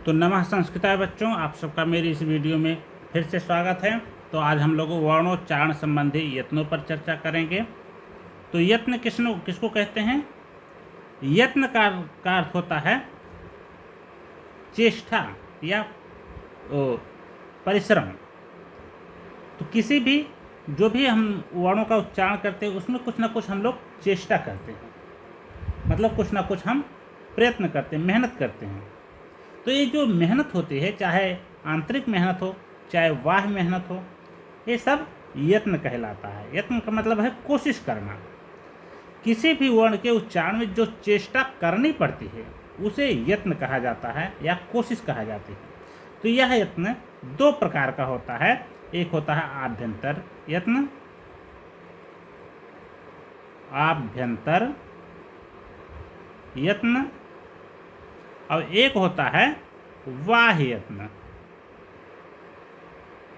तो नमः संस्कृताय बच्चों, आप सबका मेरी इस वीडियो में फिर से स्वागत है। तो आज हम लोग वर्णोच्चारण संबंधी यत्नों पर चर्चा करेंगे। तो यत्न किसको कहते हैं? यत्न का अर्थ होता है चेष्टा या परिश्रम। तो किसी भी जो भी हम वर्णों का उच्चारण करते हैं उसमें कुछ ना कुछ हम लोग चेष्टा करते हैं, मतलब कुछ ना कुछ हम प्रयत्न करते हैं, मेहनत करते हैं। तो ये जो मेहनत होती है, चाहे आंतरिक मेहनत हो चाहे बाह्य मेहनत हो, ये सब यत्न कहलाता है। यत्न का मतलब है कोशिश करना। किसी भी वर्ण के उच्चारण में जो चेष्टा करनी पड़ती है उसे यत्न कहा जाता है या कोशिश कहा जाती है। तो यह यत्न दो प्रकार का होता है। एक होता है आभ्यंतर यत्न, आभ्यंतर यत्न, और एक होता है बाह्य यत्न,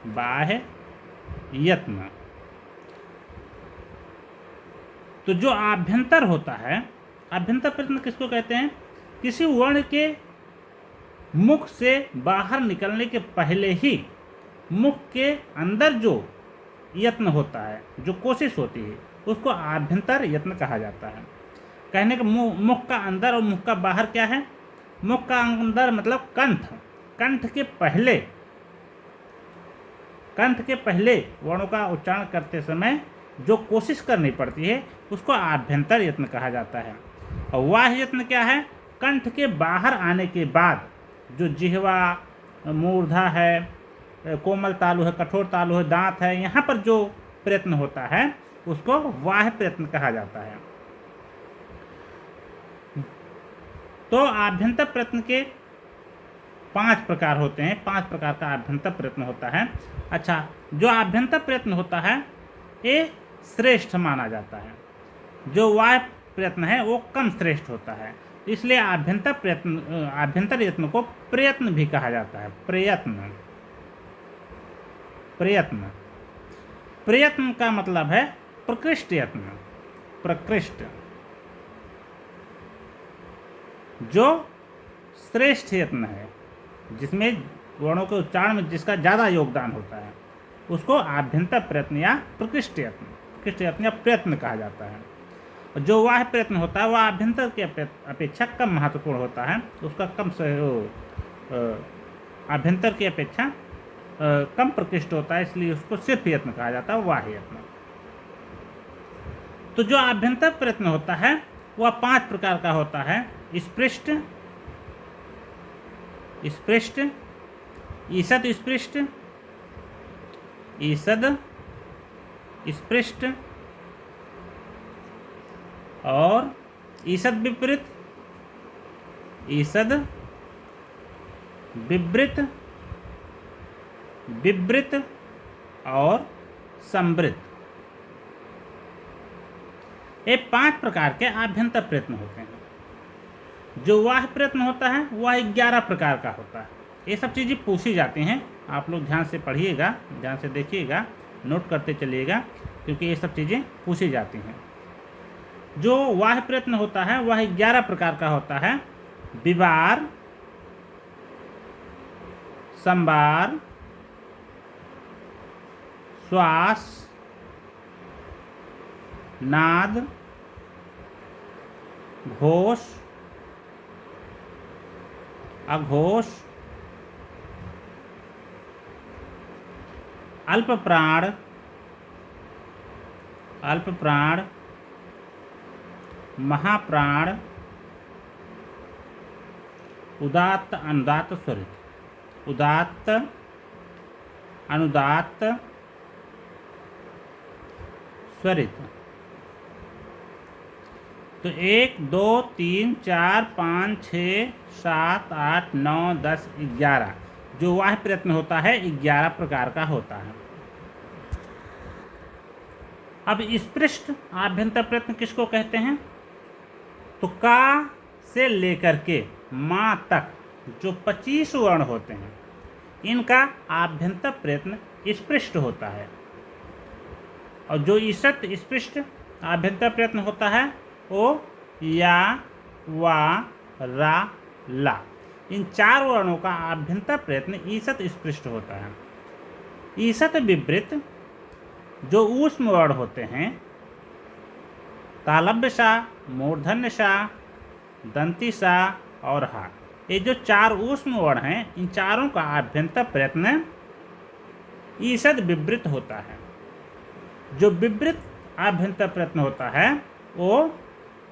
बाह्य यत्न। तो जो आभ्यंतर होता है, आभ्यंतर प्रयत्न किसको कहते हैं? किसी वर्ण के मुख से बाहर निकलने के पहले ही मुख के अंदर जो यत्न होता है, जो कोशिश होती है, उसको आभ्यंतर यत्न कहा जाता है। कहने का मुख का अंदर और मुख का बाहर क्या है? मुख का अंदर मतलब कंठ, कंठ के पहले वर्णों का उच्चारण करते समय जो कोशिश करनी पड़ती है उसको आभ्यंतर यत्न कहा जाता है। और बाह्य यत्न क्या है? कंठ के बाहर आने के बाद जो जिह्वा, मूर्धा है, कोमल तालु है, कठोर तालु है, दांत है, यहाँ पर जो प्रयत्न होता है उसको बाह्य प्रयत्न कहा जाता है। तो आभ्यंतर प्रयत्न के 5 प्रकार होते हैं, 5 प्रकार का आभ्यंतर प्रयत्न होता है। अच्छा, जो आभ्यंतर प्रयत्न होता है ये श्रेष्ठ माना जाता है, जो बाह्य प्रयत्न है वो कम श्रेष्ठ होता है। इसलिए आभ्यंतर यत्न को प्रयत्न भी कहा जाता है। प्रयत्न का मतलब है प्रकृष्ट यत्न, प्रकृष्ट, जो श्रेष्ठ यत्न है, जिसमें वर्णों के उच्चारण में जिसका ज़्यादा योगदान होता है, उसको आभ्यंतर प्रयत्न या प्रकृष्ट यत्न या प्रयत्न कहा जाता है। और जो बाह्य प्रयत्न होता है वह आभ्यंतर की अपेक्षा कम महत्वपूर्ण होता है, उसका कम आभ्यंतर की अपेक्षा कम प्रकृष्ट होता है, इसलिए उसको सिर्फ यत्न कहा जाता है, बाह्य यत्न। तो जो आभ्यंतर प्रयत्न होता है वह 5 प्रकार का होता है। स्पृष्ट, ईषद स्पृष्ट, ईषद स्पृष्ट, और ईषद विपरीत, ईषद विवृत, विवृत और संवृत। ये 5 प्रकार के आभ्यंतर प्रयत्न होते हैं। जो बाह्य प्रयत्न होता है वह 11 प्रकार का होता है। ये सब चीज़ें पूछी जाती हैं, आप लोग ध्यान से पढ़िएगा, ध्यान से देखिएगा, नोट करते चलिएगा, क्योंकि ये सब चीज़ें पूछी जाती हैं। जो बाह्य प्रयत्न होता है वह 11 प्रकार का होता है। विवार, संवार, श्वास, नाद, घोष, अघोष, अल्प प्राण, महाप्राण, उदात्त अनुदात्त स्वरित, उदात्त अनुदात्त स्वरित। तो 1 2 3 4 5 6 7 8 9 10 11 जो बाह्य प्रयत्न होता है 11 प्रकार का होता है। अब स्पृष्ट आभ्यंतर प्रयत्न किसको कहते हैं? तो का से लेकर के माँ तक जो 25 वर्ण होते हैं इनका आभ्यंतर प्रयत्न स्पृष्ट होता है। और जो ईषद स्पृष्ट आभ्यंतर प्रयत्न होता है वो या, वा, रा, ला। इन 4 वर्णों का आभ्यंतर प्रयत्न ईसत् स्पृष्ट होता है। ईसत् विवृत जो ऊष्म वर्ण होते हैं, तालव्य सा, मूर्धन्य सा, दंती सा और हा, ये जो 4 ऊष्म वर्ण हैं, इन चारों का आभ्यंतर प्रयत्न ईसद विवृत होता है। जो विवृत आभ्यंतर प्रयत्न होता है वो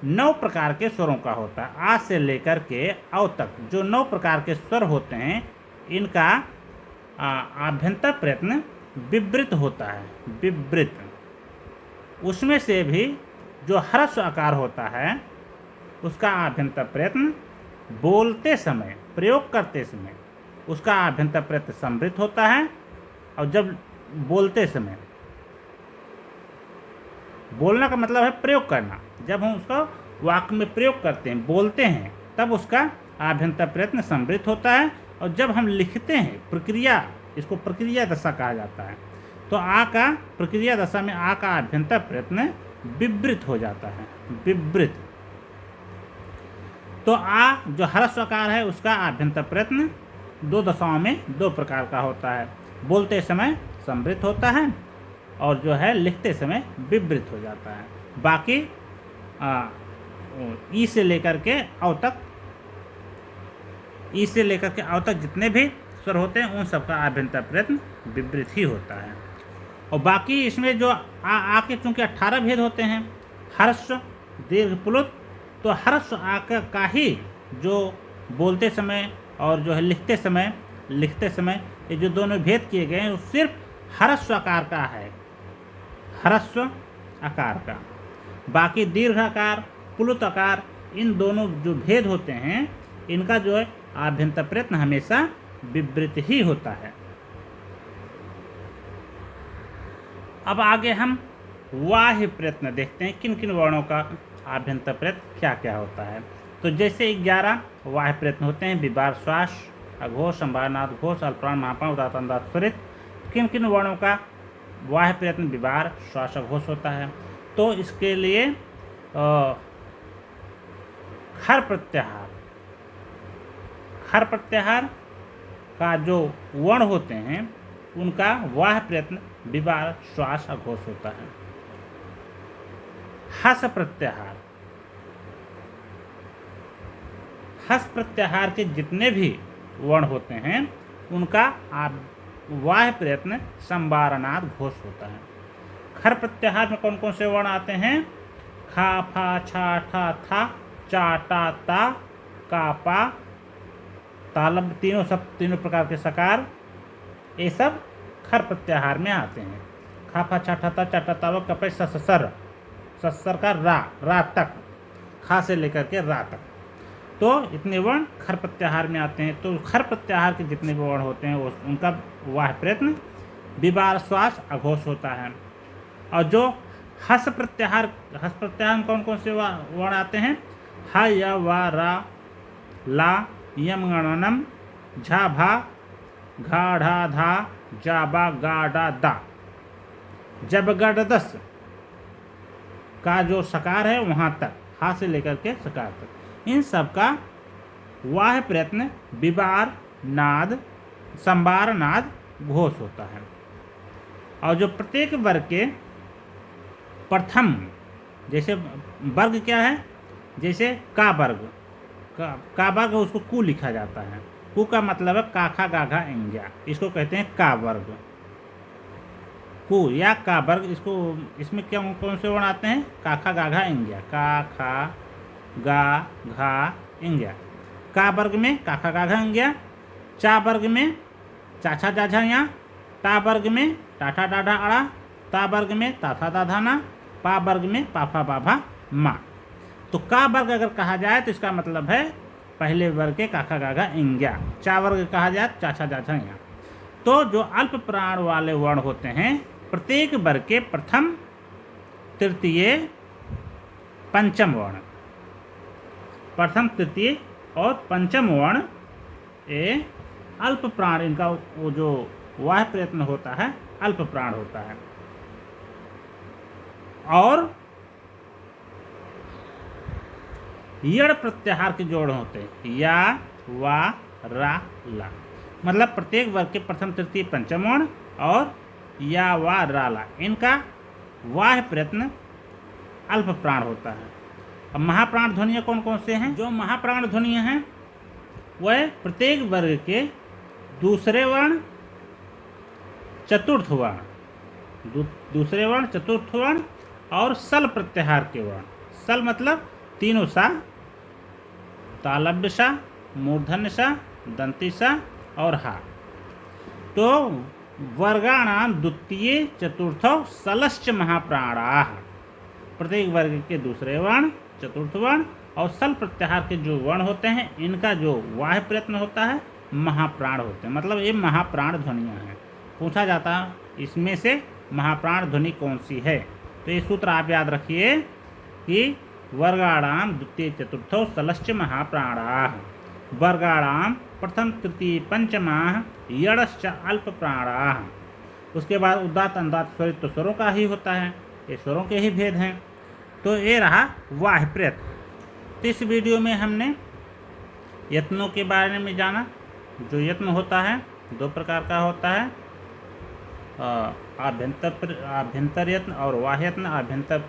9 प्रकार के स्वरों का होता है। आ से लेकर के अव तक जो 9 प्रकार के स्वर होते हैं, इनका आभ्यंतर प्रयत्न विवृत होता है। विवृत, उसमें से भी जो ह्रस्व आकार होता है उसका आभ्यंतर प्रयत्न बोलते समय, प्रयोग करते समय उसका आभ्यंतर प्रयत्न संवृत होता है। और जब बोलते समय, बोलना का मतलब है प्रयोग करना, जब हम उसको वाक्य में प्रयोग करते हैं, बोलते हैं, तब उसका आभ्यंतर प्रयत्न संवृत होता है। और जब हम लिखते हैं, प्रक्रिया, इसको प्रक्रिया दशा कहा जाता है, तो आ का प्रक्रिया दशा में आ का आभ्यंतर प्रयत्न विवृत हो जाता है। विवृत, तो आ जो ह्रस्व आकार है उसका आभ्यंतर प्रयत्न 2 दशाओं में 2 प्रकार का होता है। बोलते समय संवृत होता है और जो है लिखते समय विवृत हो जाता है। बाकी ई से लेकर के अव तक, ई से लेकर के अव तक जितने भी स्वर होते हैं उन सबका आभ्यंतर प्रयत्न विवृत ही होता है। और बाकी इसमें जो आ के चूँकि 18 भेद होते हैं, ह्रस्व, दीर्घ, प्लुत, तो ह्रस्व आ का ही जो बोलते समय और जो है लिखते समय ये जो दोनों भेद किए गए हैं वो सिर्फ ह्रस्व आकार का है, ह्रस्व आकार का। बाकी दीर्घ आकार, प्लुत आकार, इन दोनों जो भेद होते हैं इनका जो है आभ्यंतर प्रयत्न हमेशा विवृत ही होता है। अब आगे हम वाह्य प्रयत्न देखते हैं, किन किन वर्णों का आभ्यंतर प्रयत्न क्या क्या होता है। तो जैसे 11 वाह्य प्रयत्न होते हैं, विबार, श्वास, अघोष, संभारनाद, घोष, अल्पप्राण, महाप्राण, उदात्त, अनुदात्त, स्वरित। किन किन वर्णों का वाह्य प्रयत्न विबार, श्वास, अघोष होता है? तो इसके लिए खर प्रत्याहार, खर प्रत्याहार का जो वर्ण होते हैं उनका वाह्य प्रयत्न विबार, श्वास, अघोष होता है। हस प्रत्याहार, हस प्रत्याहार के जितने भी वर्ण होते हैं उनका वाह्य प्रयत्न संवारनाद घोष होता है। खर प्रत्याहार में कौन कौन से वर्ण आते हैं? खा, फा, छा, ठा, था, चा, टा, ता, का, पा, तालब, तीनों प्रकार के सकार, ये सब खर प्रत्याहार में आते हैं। खा, फा, छा, ठा, ता, चा, टा, ता, कपे, ससर, ससर का रा तक, खा से लेकर के रा तक, तो इतने वर्ण खर प्रत्याहार में आते हैं। तो खर प्रत्याहार के जितने भी वर्ण होते हैं वो उनका वाह्य प्रयत्न विबार, श्वास, अघोष होता है। और जो हस प्रत्याहार में कौन कौन से वर्ण आते हैं? ह, य, व, रा, ला, यम, गणनम, झा, भा, घा, ढा, धा, जा, बा, गा, डा, दा। जब गड दस का जो सकार है वहाँ तक, हा से लेकर के सकार तक, इन सब का वाह्य प्रयत्न विबार, नाद, संवार, नाद, घोष होता है। और जो प्रत्येक वर्ग के प्रथम, जैसे वर्ग क्या है, जैसे का वर्ग, का वर्ग उसको कु लिखा जाता है। कु का मतलब है काखा, गाघा, इंग्या, इसको कहते हैं का वर्ग, कु या का वर्ग। इसको, इसमें क्या कौन से वर्ण आते हैं? काखा, गाघा, इंग्या, का, खा, गा, घा, इंग्या। का वर्ग में काखा, गाघा, इंग्या। चा वर्ग में चाछा, जाझा, या। टा वर्ग में टाठा, डाढ़ा, अड़ा। ता वर्ग में ताथा, दाधा, ना। पा वर्ग में पाफा, बाभा, मा। तो का वर्ग अगर कहा जाए तो इसका मतलब है पहले वर्ग के काखा, गाघा, इंग्या। चा वर्ग कहा जाए चाछा, जाझा, या। तो जो अल्प प्राण वाले वर्ण होते हैं, प्रत्येक वर्ग के प्रथम, तृतीय, पंचम वर्ण, प्रथम, तृतीय और पंचम वर्ण ये अल्प प्राण, इनका वो जो वाह्य प्रयत्न होता है अल्प प्राण होता है। और यड़ प्रत्याहार के जोड़ होते हैं, या, वा, रा ला। मतलब प्रत्येक वर्ग के प्रथम तृतीय पंचम वर्ण और या वा रा ला, इनका वाह प्रयत्न अल्प प्राण होता है। अब महाप्राण ध्वनियाँ कौन कौन से हैं? जो महाप्राण ध्वनियाँ हैं वह प्रत्येक वर्ग के दूसरे वर्ण चतुर्थ वर्ण, दूसरे वर्ण चतुर्थ वर्ण और सल प्रत्याहार के वर्ण। सल मतलब तीनों सा, तालव्य सा, मूर्धन्य सा, दंती सा और हा। तो वर्गाणाम द्वितीय चतुर्थ सलश्च महाप्राणाः, प्रत्येक वर्ग के दूसरे वर्ण चतुर्थ वर्ण और सल प्रत्याहार के जो वर्ण होते हैं इनका जो वाह प्रयत्न होता है महाप्राण होते हैं। मतलब ये महाप्राण ध्वनियाँ हैं। पूछा जाता है इसमें से महाप्राण ध्वनि कौन सी है, तो ये सूत्र आप याद रखिए कि वर्गाणाम द्वितीय चतुर्थो सलश्च महाप्राणाः, वर्गाणाम प्रथम तृतीय पंचमाः यड़श्च अल्प प्राणाः। उसके बाद उदात्त अनुदात्त स्वरित तो स्वरों का ही होता है, ये स्वरों के ही भेद हैं। तो ये रहा वाह प्रयत्न। तो इस वीडियो में हमने यत्नों के बारे में जाना। जो यत्न होता है दो प्रकार का होता है, आभ्यंतर यत्न और वाह यत्न। आभ्यंतर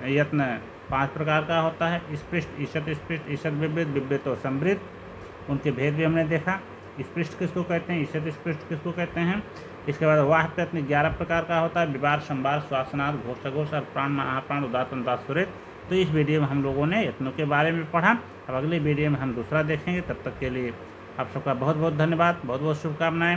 यत्न 5 प्रकार का होता है, स्पृष्ट, ईषत स्पृष्ट, ईषत विवृत, विवृत और समृद्ध। उनके भेद भी हमने देखा। स्पृष्ट किसको कहते हैं, ईषत स्पृष्ट किसको कहते हैं। इसके बाद वाह प्रयत्न 11 प्रकार का होता है, विवार, संवार, श्वासनाद, घोषाघोष और प्राण, महाप्राण, उदात्त, अनुदात्त, स्वरित। तो इस वीडियो में हम लोगों ने यत्नों के बारे में पढ़ा। अब अगले वीडियो में हम दूसरा देखेंगे। तब तक के लिए आप सबका बहुत बहुत धन्यवाद, बहुत बहुत शुभकामनाएं।